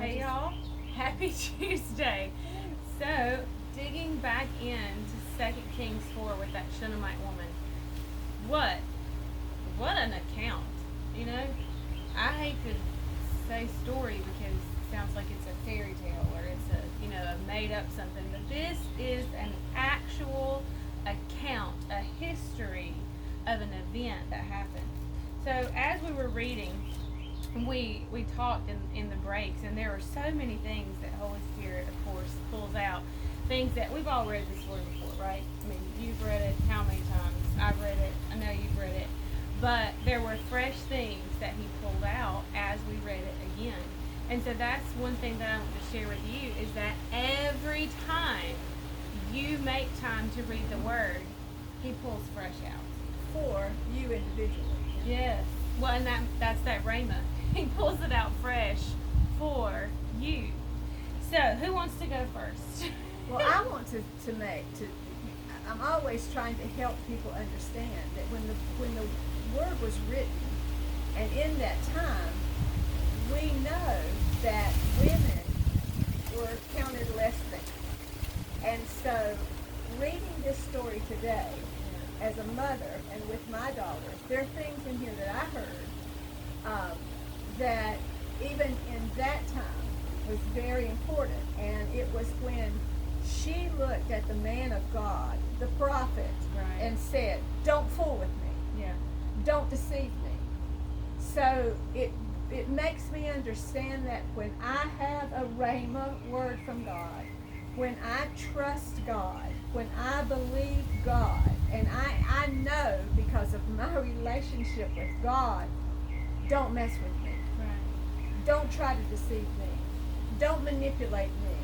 Hey y'all, happy Tuesday. So, digging back into 2 Kings 4 with that Shunammite woman. What? What an account. You know, I hate to say story because it sounds like it's a fairy tale or it's a made up something, but this is an actual account, a history of an event that happened. So, as we were reading, we talked in the breaks, and there are so many things that Holy Spirit, of course, pulls out. Things that we've all read this story before, right? I mean, you've read it how many times? I've read it. I know you've read it. But there were fresh things that he pulled out as we read it again. And so that's one thing that I want to share with you is that every time you make time to read the Word, he pulls fresh out. For you individually. Yes. Well, and that's that Rhema. He pulls it out fresh for you. So, who wants to go first? Well, I want to I'm always trying to help people understand that when the Word was written, and in that time, we know that women were counted less than. And so, reading this story today, as a mother and with my daughters, there are things in here that I heard that even in that time was very important. And it was when she looked at the man of God, the prophet, right, and said, "Don't fool with me. Yeah. Don't deceive me." So it makes me understand that when I have a rhema word from God, when I trust God, when I believe God, and I know because of my relationship with God, don't mess with me. Right. Don't try to deceive me. Don't manipulate me.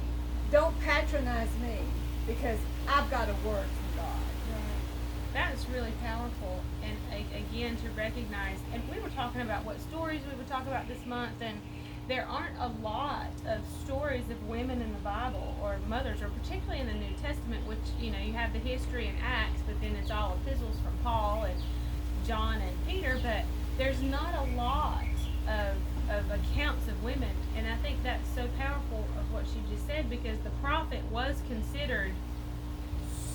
Don't patronize me because I've got a word from God. Right. That's really powerful. And again, to recognize, and we were talking about what stories we would talk about this month, and there aren't a lot of stories of women in the Bible or mothers, or particularly in the New Testament, which, you have the history in Acts, but then it's all epistles from Paul and John and Peter, but there's not a lot of accounts of women. And I think that's so powerful of what she just said, because the prophet was considered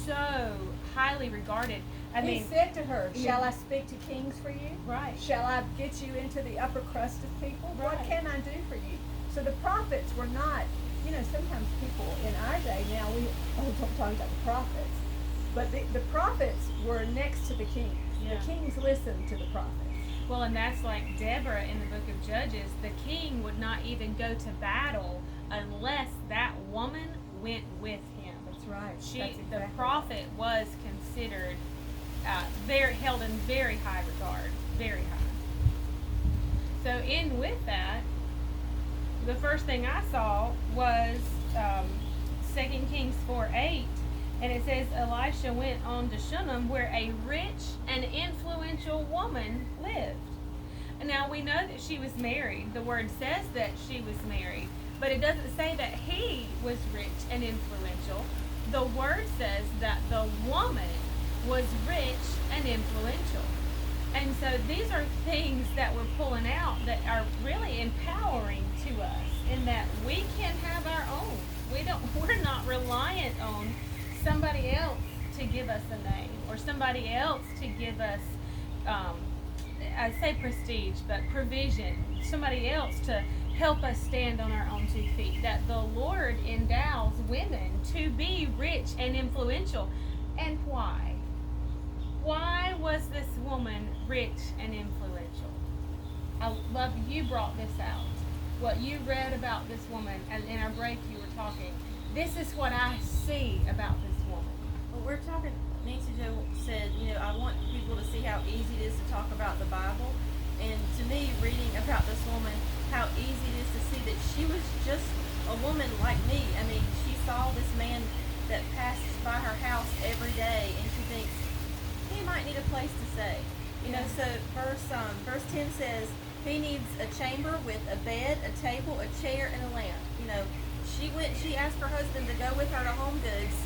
so highly regarded. He said to her, "Shall I speak to kings for you? Right. Shall I get you into the upper crust of people? Right. What can I do for you?" So the prophets were not, sometimes people in our day now, don't talk about the prophets, but the prophets were next to the kings. Yeah. The kings listened to the prophets. Well, and that's like Deborah in the book of Judges. The king would not even go to battle unless that woman went with him. That's right. The prophet was considered held in very high regard, very high. So in with that, the first thing I saw was 2 Kings 4:8, and it says Elisha went on to Shunem, where a rich and influential woman lived. And now we know that she was married. The word says that she was married, but it doesn't say that he was rich and influential. The word says that the woman was rich and influential. And so these are things that we're pulling out that are really empowering to us, in that we can have our own. We're not reliant on somebody else to give us a name, or somebody else to give us I say prestige, but provision. Somebody else to help us stand on our own 2 feet. That the Lord endows women to be rich and influential. And why? Why was this woman rich and influential? I love you brought this out. What you read about this woman, and in our break you were talking. This is what I see about this woman. Well, we're talking, Nancy Jo said, I want people to see how easy it is to talk about the Bible. And to me, reading about this woman, how easy it is to see that she was just a woman like me. I mean, she saw this man that passes by her house every day, and she thinks, he might need a place to stay. So verse 10 says, he needs a chamber with a bed, a table, a chair, and a lamp. She asked her husband to go with her to Home Goods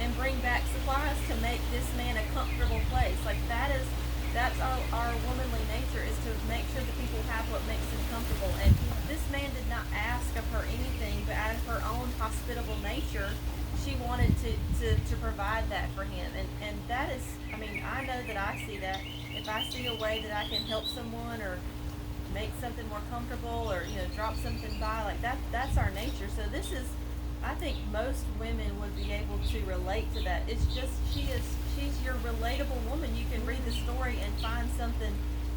and bring back supplies to make this man a comfortable place. Like that's our womanly nature, is to make sure that people have what makes them comfortable. And this man did not ask of her anything provide that for him. And that is, I mean, I know that I see that. If I see a way that I can help someone or make something more comfortable or, you know, drop something by, like that's our nature. So this is, I think most women would be able to relate to that. It's just, she's your relatable woman. You can read the story and find something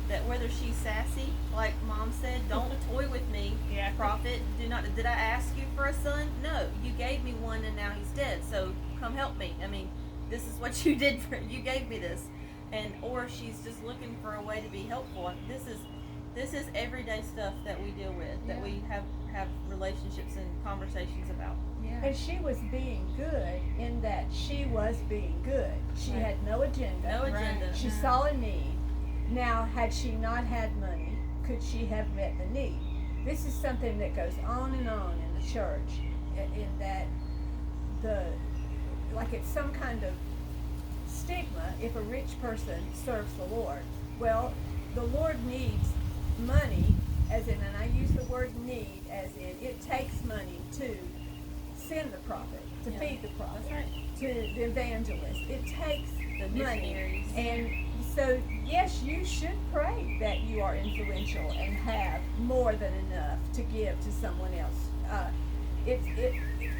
that, whether she's sassy, like Mom said, don't toy with me, Yeah. prophet. Did I ask you for a son? No, you gave me one and now he's dead. So come help me. I mean, this is what you did you gave me this. And, or she's just looking for a way to be helpful. This is everyday stuff that we deal with, that we have relationships and conversations about. Yeah. And she was being good in that she was being good. She Right. had no agenda. No agenda. She saw a need. Now, had she not had money, could she have met the need? This is something that goes on in the church, in that like it's some kind of stigma if a rich person serves the Lord. Well, the Lord needs money, as in, and I use the word need as in, it takes money to send the prophet, to feed the prophet, That's right. to the evangelist. It takes The money. missionaries. And so, yes, you should pray that you are influential and have more than enough to give to someone else.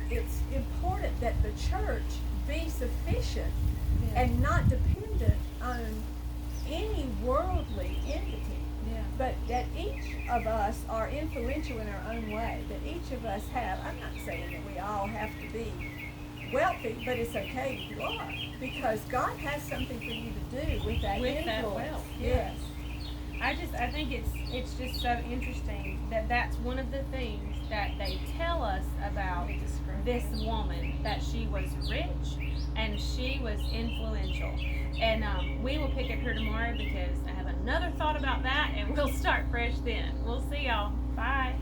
It's important that the church be sufficient and not dependent on any worldly entity. Yeah. But that each of us are influential in our own way. That each of us have, I'm not saying that we all have to be wealthy, but it's okay if you are. Because God has something for you to do with that With influence. that wealth, Yes. I think it's just so interesting that that's one of the things that they tell us about this woman, that she was rich and she was influential. And we will pick up here tomorrow because I have another thought about that, and we'll start fresh then. We'll see y'all. Bye.